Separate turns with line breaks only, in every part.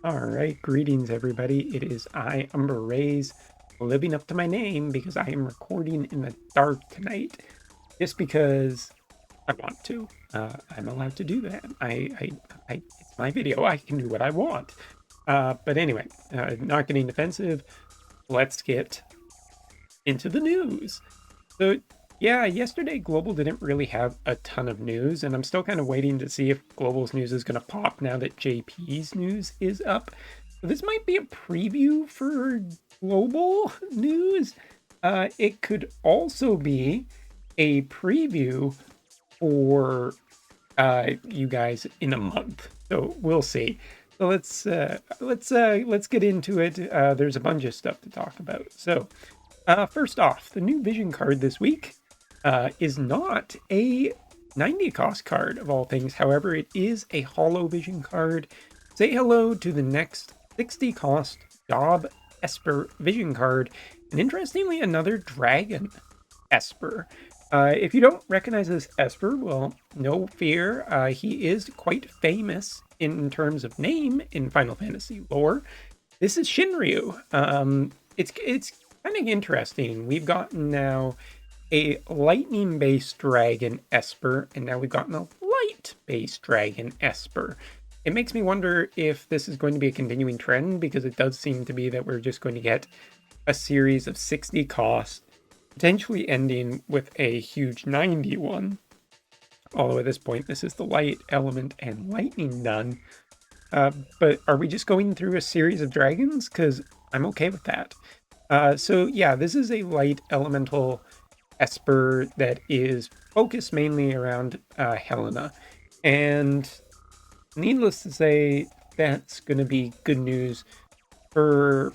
All right, greetings everybody. It is I, Umber Rays, living up to my name because I am recording in the dark tonight, just because I want to. I'm allowed to do that. It's my video. I can do what I want. But anyway, not getting defensive. Let's get into the news. So yeah, yesterday Global didn't really have a ton of news, and I'm still kind of waiting to see if Global's news is going to pop now that JP's news is up. So this might be a preview for Global news. It could also be a preview for you guys in a month. So we'll see. So let's get into it. There's a bunch of stuff to talk about. So first off, the new Vision card this week is not a 90 cost card of all things. However, it is a Holo Vision card. Say hello to the next 60 cost Job Esper Vision card. And interestingly, another Dragon Esper. If you don't recognize this Esper, well, no fear. He is quite famous in terms of name in Final Fantasy lore. This is Shinryu. It's kind of interesting. We've gotten now a lightning-based dragon Esper, and now we've gotten a light-based dragon Esper. It makes me wonder if this is going to be a continuing trend, because it does seem to be that we're just going to get a series of 60 costs, potentially ending with a huge 91. Although at this point, this is the light element and lightning done. But are we just going through a series of dragons? Because I'm okay with that. So yeah, this is a light elemental Esper that is focused mainly around Helena. And needless to say, that's going to be good news for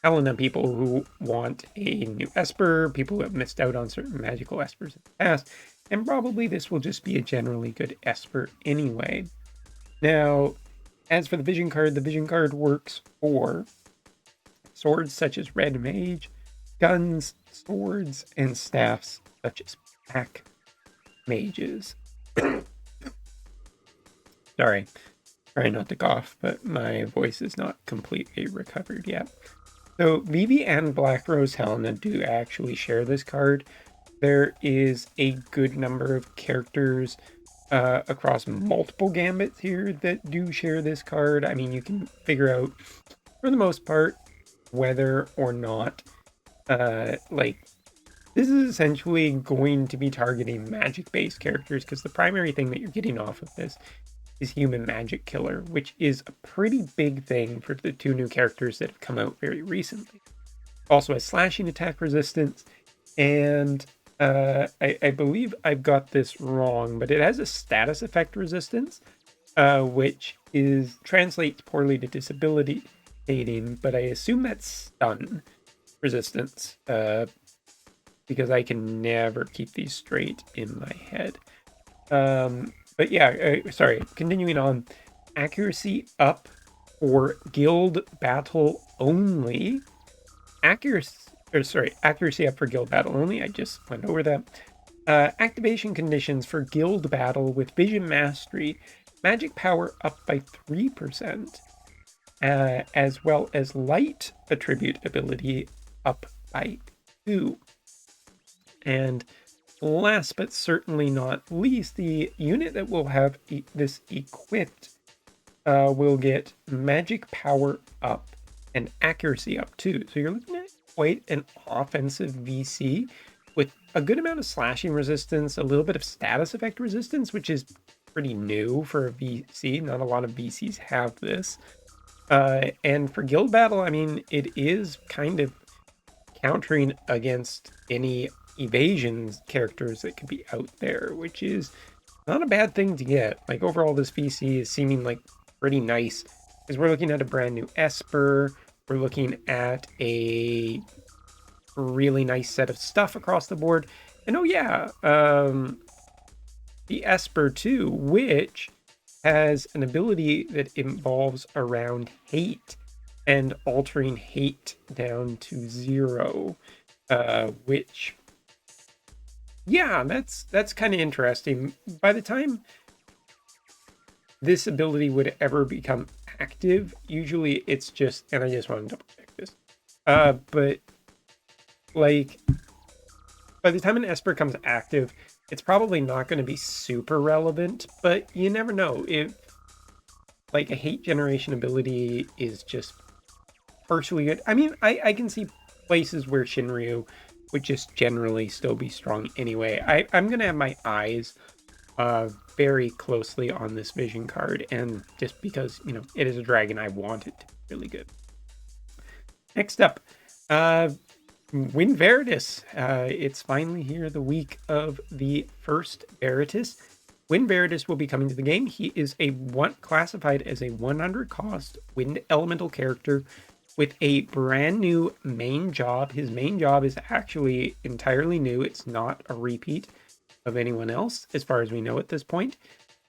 Helena people who want a new Esper, people who have missed out on certain magical Espers in the past, and probably this will just be a generally good Esper anyway. Now, as for the Vision card works for swords such as Red Mage, guns, swords, and staffs such as Black Mages. Sorry, trying not to cough, but my voice is not completely recovered yet. So Vivi and Black Rose Helena do actually share this card. There is a good number of characters across multiple gambits here that do share this card. I mean, you can figure out, for the most part, whether or not, this is essentially going to be targeting magic-based characters, because the primary thing that you're getting off of this is Human Magic Killer, which is a pretty big thing for the two new characters that have come out very recently. Also has slashing attack resistance, and I believe I've got this wrong, but it has a status effect resistance, which translates poorly to disability dating, but I assume that's stun resistance, because I can never keep these straight in my head. But yeah, sorry, continuing on. Accuracy up for guild battle only. Accuracy up for guild battle only. I just went over that. Activation conditions for guild battle with Vision Mastery. Magic power up by 3%. As well as light attribute ability up by 2. And last but certainly not least, the unit that will have this equipped will get magic power up and accuracy up too. So you're looking at quite an offensive VC with a good amount of slashing resistance, a little bit of status effect resistance, which is pretty new for a VC. Not a lot of VCs have this. And for guild battle, I mean, it is kind of countering against any evasion characters that could be out there, which is not a bad thing to get. Like, overall, this VC is seeming like pretty nice, because we're looking at a brand new Esper. We're looking at a really nice set of stuff across the board. And oh yeah, the Esper too, which has an ability that involves around hate and altering hate down to 0, which, yeah, that's kind of interesting. By the time this ability would ever become active. Usually it's just, and I just want to double check this. But like by the time an Esper comes active, it's probably not going to be super relevant, but you never know. If like a hate generation ability is just partially good. I mean, I can see places where Shinryu would just generally still be strong anyway. I'm gonna have my eyes very closely on this vision card, and just because, you know, it is a dragon, I want it to be really good. Next up, Win Veritas. It's finally here, the week of the first Veritas. Win Veritas will be coming to the game. He is classified as a 100 cost wind elemental character with a brand new main job. His main job is actually entirely new. It's not a repeat of anyone else, as far as we know at this point.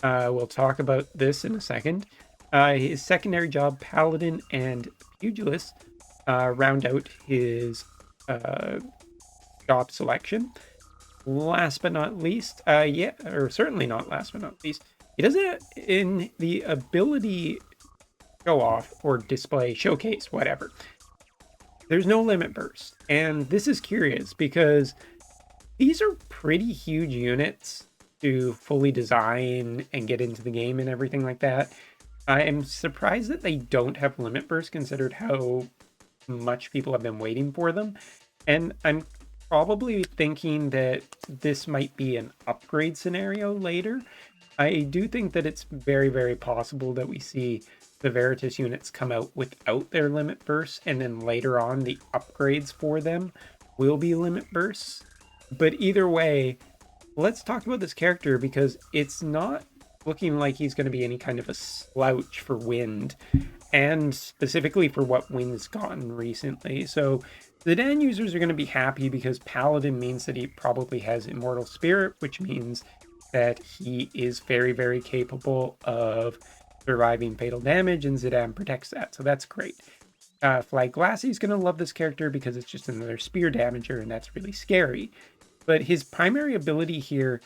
We'll talk about this in a second. His secondary job, Paladin and Pugilist, round out his job selection. Last but not least, or certainly not last but not least, he does it in the ability show off or display, showcase, whatever. There's no limit burst. And this is curious because these are pretty huge units to fully design and get into the game and everything like that. I am surprised that they don't have limit burst, considered how much people have been waiting for them. And I'm probably thinking that this might be an upgrade scenario later. I do think that it's very, very possible that we see the Veritas units come out without their limit bursts, and then later on the upgrades for them will be limit bursts. But either way, let's talk about this character, because it's not looking like he's going to be any kind of a slouch for Wind, and specifically for what Wind's gotten recently. So the Dan users are going to be happy because Paladin means that he probably has Immortal Spirit, which means that he is very, very capable of surviving fatal damage, and Zidane protects that, so that's great. Flag Glassy is going to love this character because it's just another spear damager, and that's really scary. But his primary ability here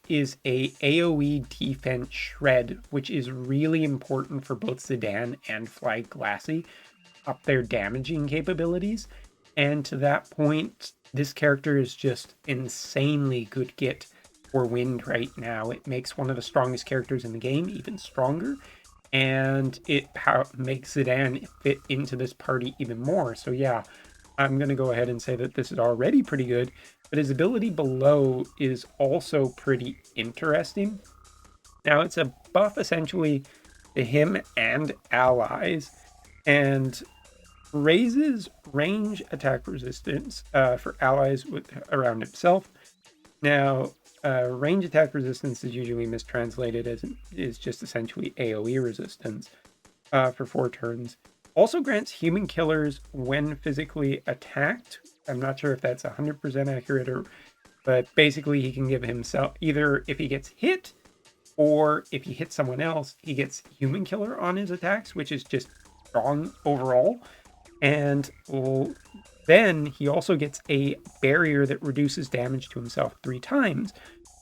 is a AoE defense shred, which is really important for both Zidane and Flag Glassy, up their damaging capabilities. And to that point, this character is just insanely good get for Wind right now. It makes one of the strongest characters in the game even stronger, and it makes Zidane fit into this party even more. So yeah, I'm going to go ahead and say that this is already pretty good, but his ability below is also pretty interesting. Now, it's a buff essentially to him and allies, and raises range attack resistance for allies around himself. Now, range attack resistance is usually mistranslated as is just essentially AoE resistance for 4 turns. Also grants human killers when physically attacked. I'm not sure if that's 100% accurate, but basically he can give himself, either if he gets hit or if he hits someone else, he gets human killer on his attacks, which is just strong overall. And then he also gets a barrier that reduces damage to himself 3 times,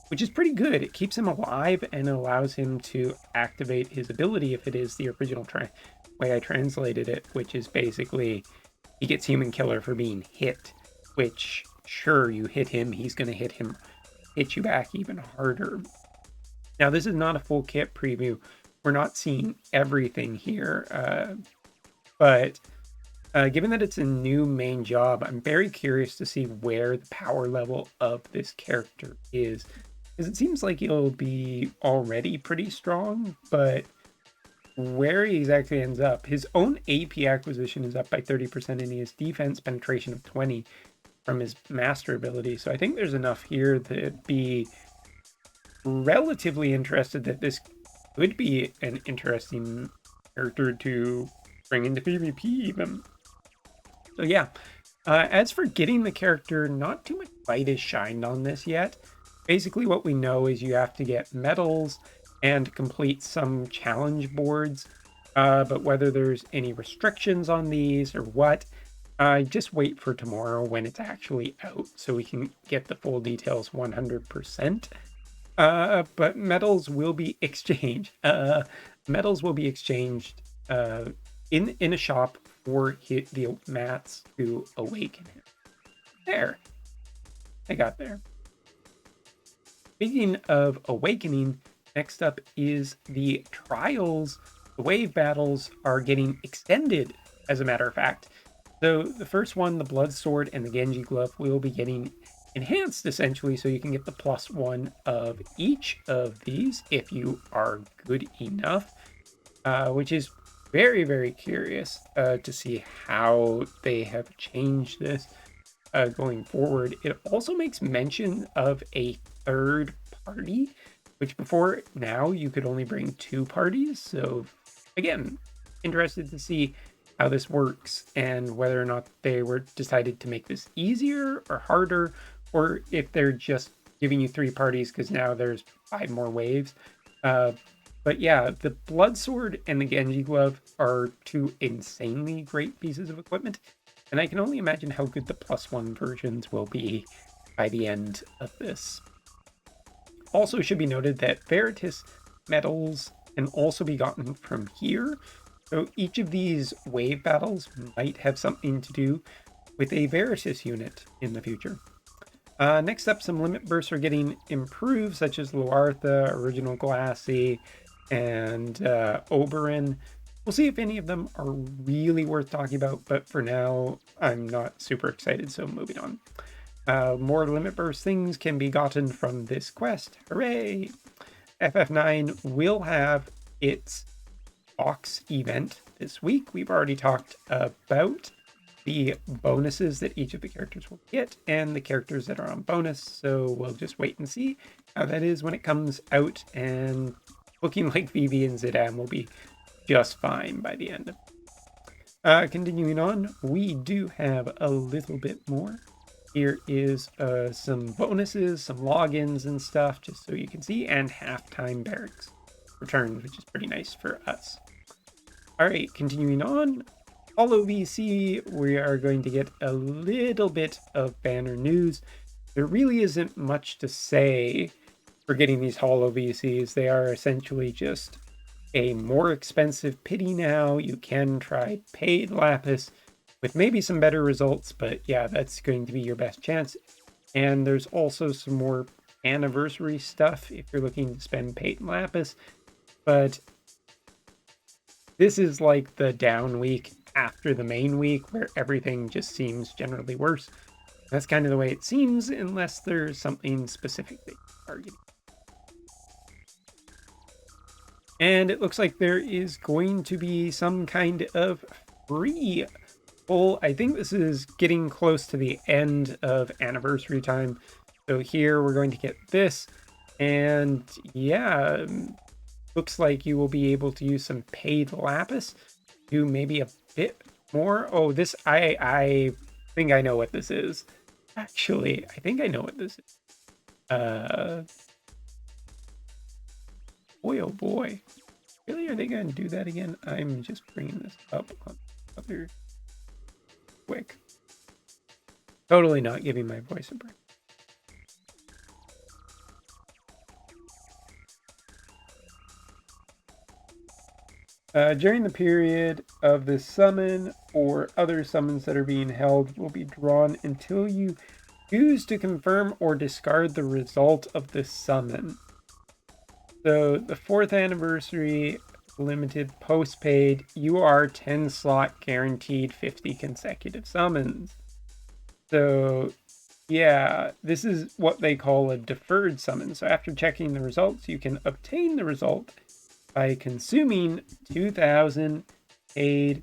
which is pretty good. It keeps him alive and allows him to activate his ability if it is the original way I translated it, which is basically he gets human killer for being hit, which, sure, you hit him, he's going to hit you back even harder. Now, this is not a full kit preview. We're not seeing everything here, but given that it's a new main job, I'm very curious to see where the power level of this character is, because it seems like he'll be already pretty strong, but where he exactly ends up. His own AP acquisition is up by 30%, and he has defense penetration of 20 from his master ability. So I think there's enough here to be relatively interested that this could be an interesting character to bring into PvP even. So yeah, as for getting the character, not too much light is shined on this yet. Basically what we know is you have to get medals and complete some challenge boards, but whether there's any restrictions on these or what, just wait for tomorrow when it's actually out so we can get the full details 100%. But medals will be exchanged. Medals will be exchanged in a shop for the mats to awaken him. There, I got there. Speaking of awakening, next up is the trials. The wave battles are getting extended, as a matter of fact. So the first one, the Blood Sword and the Genji Glove, will be getting enhanced essentially, so you can get the +1 of each of these if you are good enough, which is very, very curious to see how they have changed this going forward. It also makes mention of a third party, which before now you could only bring 2 parties. So again, interested to see how this works and whether or not they were decided to make this easier or harder, or if they're just giving you 3 parties because now there's 5 more waves. But yeah, the Blood Sword and the Genji Glove are 2 insanely great pieces of equipment, and I can only imagine how good the +1 versions will be by the end of this. Also should be noted that Veritas medals can also be gotten from here. So each of these wave battles might have something to do with a Veritas unit in the future. Next up, some limit bursts are getting improved, such as Luartha, Original Glassy, and Oberon. We'll see if any of them are really worth talking about, but for now, I'm not super excited, so moving on. More limit burst things can be gotten from this quest. Hooray! FF9 will have its box event this week. We've already talked about the bonuses that each of the characters will get and the characters that are on bonus, so we'll just wait and see how that is when it comes out, and looking like Vivi and Zidane will be just fine by the end of it. Continuing on, we do have a little bit more. Here is some bonuses, some logins and stuff, just so you can see, and halftime barracks returns, which is pretty nice for us. All right, continuing on, Holo VC, we are going to get a little bit of banner news. There really isn't much to say for getting these Holo VCs. They are essentially just a more expensive pity now. You can try paid Lapis with maybe some better results, but yeah, that's going to be your best chance. And there's also some more anniversary stuff if you're looking to spend paid Lapis, but this is like the down week after the main week where everything just seems generally worse. That's kind of the way it seems, unless there's something specific they are targeting. And it looks like there is going to be some kind of free pull. I think this is getting close to the end of anniversary time. So here we're going to get this. And yeah, looks like you will be able to use some paid Lapis, do maybe a bit more. Oh, this, I think I know what this is. Actually, I think I know what this is. Boy, oh boy. Really, are they going to do that again? I'm just bringing this up on other quick. Totally not giving my voice a break. During the period of this summon or other summons that are being held will be drawn until you choose to confirm or discard the result of this summon. So the 4th anniversary limited post-paid, you are 10 slot guaranteed 50 consecutive summons. So yeah, this is what they call a deferred summon. So after checking the results, you can obtain the result by consuming 2,000 paid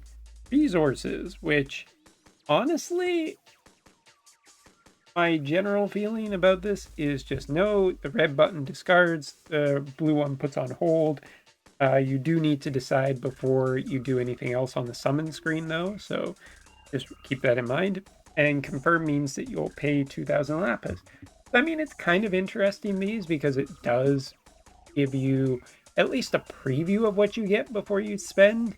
resources, which honestly, my general feeling about this is just no, the red button discards, the blue one puts on hold. You do need to decide before you do anything else on the summon screen though, so just keep that in mind. And confirm means that you'll pay 2,000 Lapis. I mean, it's kind of interesting, these, because it does give you at least a preview of what you get before you spend,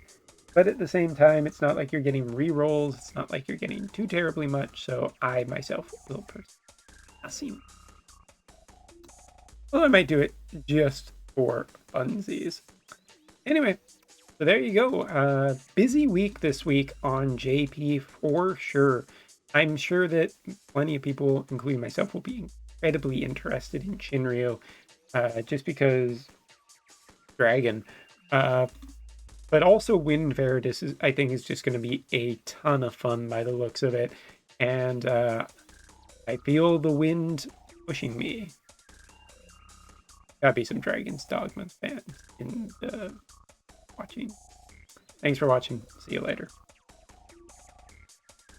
but at the same time, it's not like you're getting rerolls, it's not like you're getting too terribly much, so I myself will personally. Well, I might do it just for funsies. Anyway, so there you go. Busy week this week on JP for sure. I'm sure that plenty of people, including myself, will be incredibly interested in Shinryu, just because Dragon. Uh, but also Wind Veritas is, I think, is just going to be a ton of fun by the looks of it, and I feel the wind pushing me. Gotta be some Dragon's Dogma fans in the watching. Thanks for watching. See you later.